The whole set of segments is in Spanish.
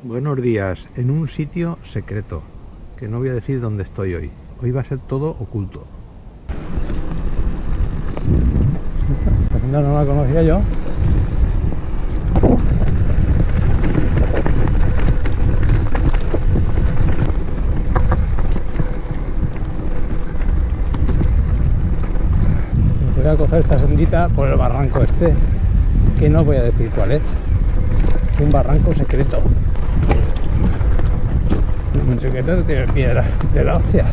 Buenos días, en un sitio secreto, que no voy a decir dónde estoy hoy. Hoy va a ser todo oculto. No la conocía yo. Voy a coger esta sendita por el barranco este, que no voy a decir cuál es. Un barranco secreto. Un secreto que tiene piedra de la hostia.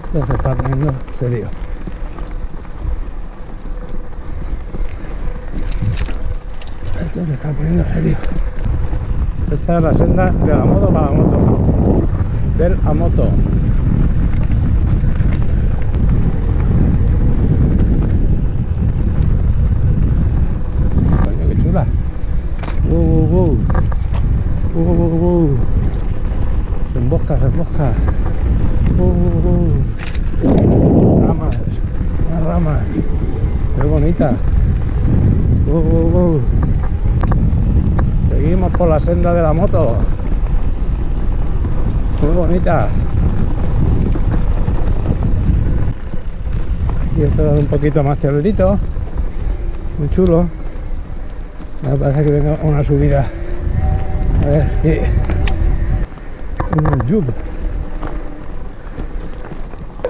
Esto se está poniendo serio. Esto se está poniendo serio. Esta es la senda de la moto para la moto. Del a moto. Coño, qué chula. Se embosca, se embosca. Ramas, una rama. Qué bonita. Seguimos por la senda de la moto. Muy bonita. Aquí esto es un poquito más teolerito. Muy chulo. Me parece que venga una subida. A ver, aquí. Un yub.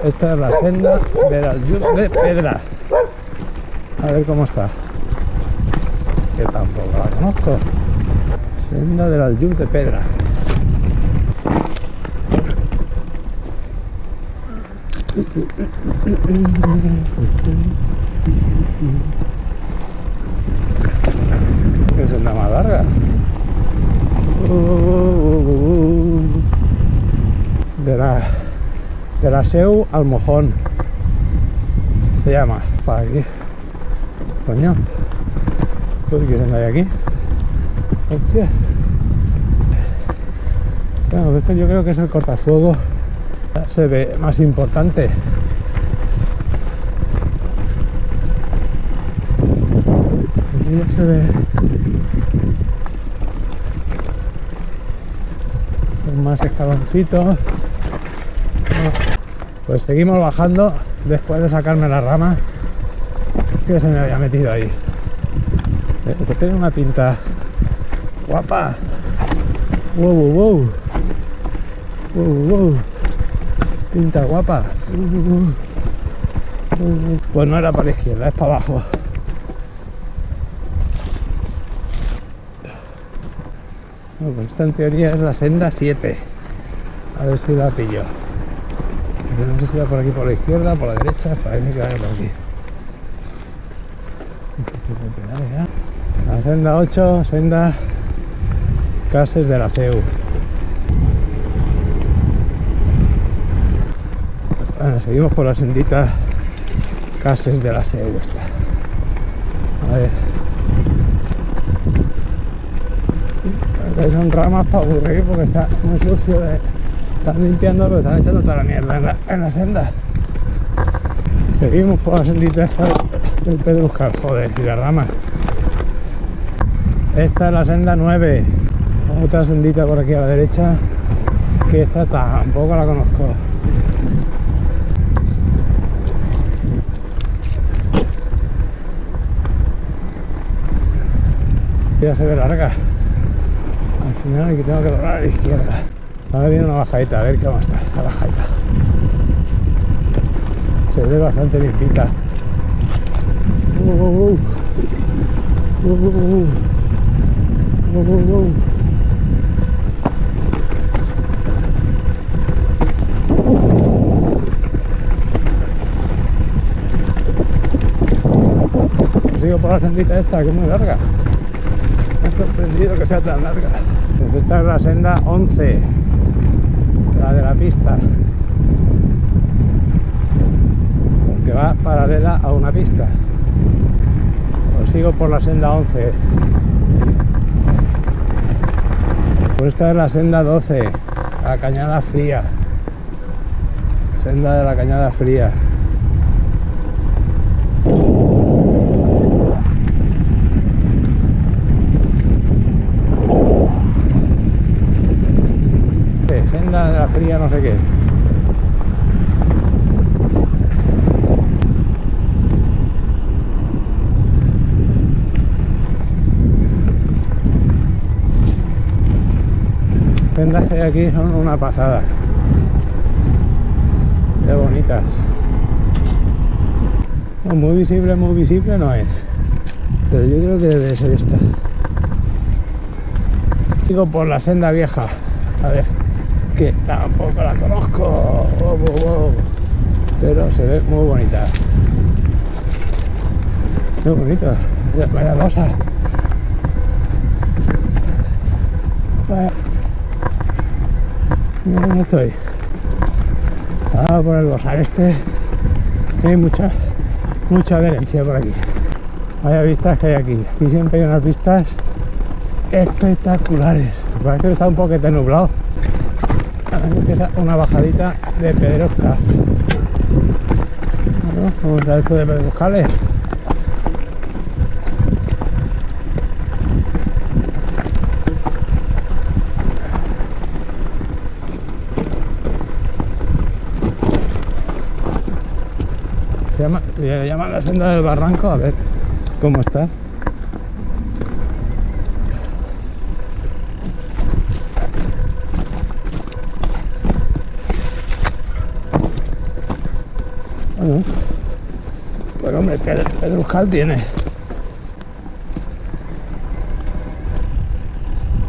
Esta es la senda del Aljub de Pedra. A ver cómo está. Que tampoco la conozco. Senda del Aljub de Pedra. Qué senda más larga. De la Seu al Mojón se llama. Para aquí. Coño. ¿Qué senda hay aquí? Hostia. Bueno, esto yo creo que es el cortafuego. Se ve más importante. Aquí ya se ve más escaloncitos. Pues seguimos bajando después de sacarme la rama que se me había metido ahí. Esto tiene una pinta guapa. Wow. Pinta guapa. Pues no era para la izquierda, es para abajo. Bueno, pues esta en teoría es la senda 7. A ver si la pillo. No sé si va por aquí por la izquierda, por la derecha, parece que va por aquí. La senda 8, senda Cases de la Seu. Bueno, seguimos por la sendita Cases de la Seu esta. A ver. Son ramas para aburrir porque está muy sucio de... Están limpiando, pero están echando toda la mierda en la senda. Seguimos por la sendita esta del Pedruscal, joder, y la rama. Esta es la senda 9. Otra sendita por aquí a la derecha, que esta tampoco la conozco. Ya se ve larga. Al final aquí tengo que doblar a la izquierda. Ahora viene una bajadita, a ver cómo está esta bajadita. Se ve bastante limpita. Sigo por la sendita esta, que es muy larga. Me ha sorprendido que sea tan larga. Pues esta es la senda 11, la de la pista, que va paralela a una pista. Pues sigo por la senda 11. Pues esta es la senda 12, la Cañada Fría. Senda de la Cañada Fría. María no sé qué. Las que hay aquí son una pasada. Qué bonitas. No, muy visible no es, pero yo creo que debe ser esta. Sigo por la senda vieja, a ver, que tampoco la conozco. Wow. Pero se ve muy bonita. Muy bonita. Vaya losa. Vaya. Mira dónde estoy. Por el bosar este, que hay mucha adherencia por aquí. Vaya vistas que hay aquí. Aquí siempre hay unas vistas espectaculares. Parece que está un poquito nublado. Ahora empieza una bajadita de pedroscas. Bueno, vamos a ver esto de pedroscales. Le llaman la senda del barranco, a ver cómo está. Bueno, pues hombre, pedruscal tiene.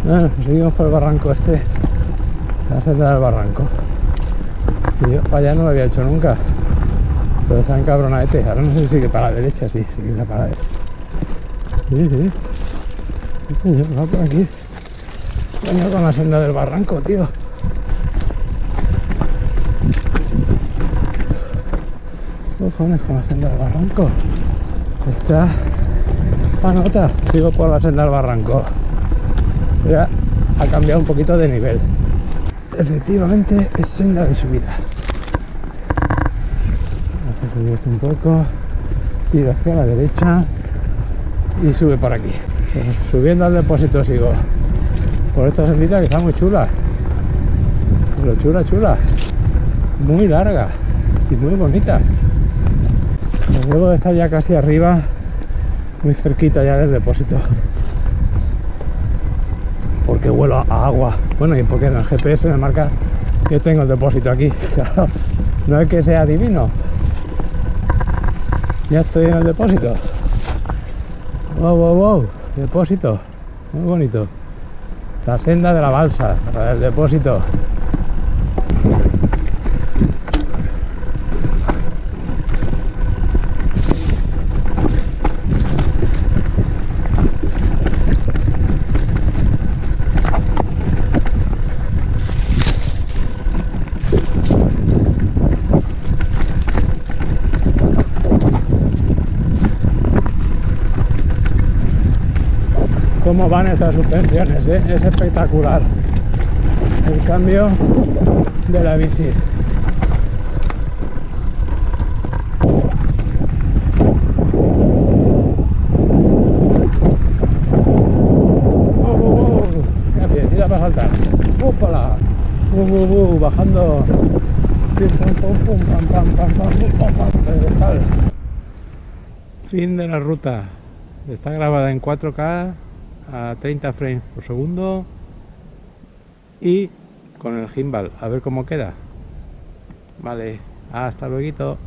Bueno, seguimos por el barranco este, la senda del barranco. Y yo para allá no lo había hecho nunca. Pero está encabronadete. Ahora no sé si sigue para la derecha, sí, sigue para la derecha. Sí. Va por aquí. Vengo con la senda del barranco, tío. Cojones con la senda del barranco. Está panota. Sigo por la senda del barranco. Ya ha cambiado un poquito de nivel. Efectivamente es senda de subida. Subir un poco, tiro hacia la derecha y sube por aquí. Pues subiendo al depósito sigo por esta sendita que está muy chula, pero chula, muy larga y muy bonita. Pues luego de estar ya casi arriba, muy cerquita ya del depósito, porque huelo a agua. Bueno, y porque en el GPS me marca que tengo el depósito aquí. Claro, no es que sea divino. Ya estoy en el depósito. Wow. Depósito. Muy bonito. La senda de la balsa para el depósito. Cómo van estas suspensiones, ¿eh? Es espectacular el cambio de la bici. Mira, piedecita para saltar. ¡Úpala! Bajando. Fin de la ruta. Está grabada en 4K a 30 frames por segundo y con el gimbal, a ver cómo queda. Vale, hasta luego.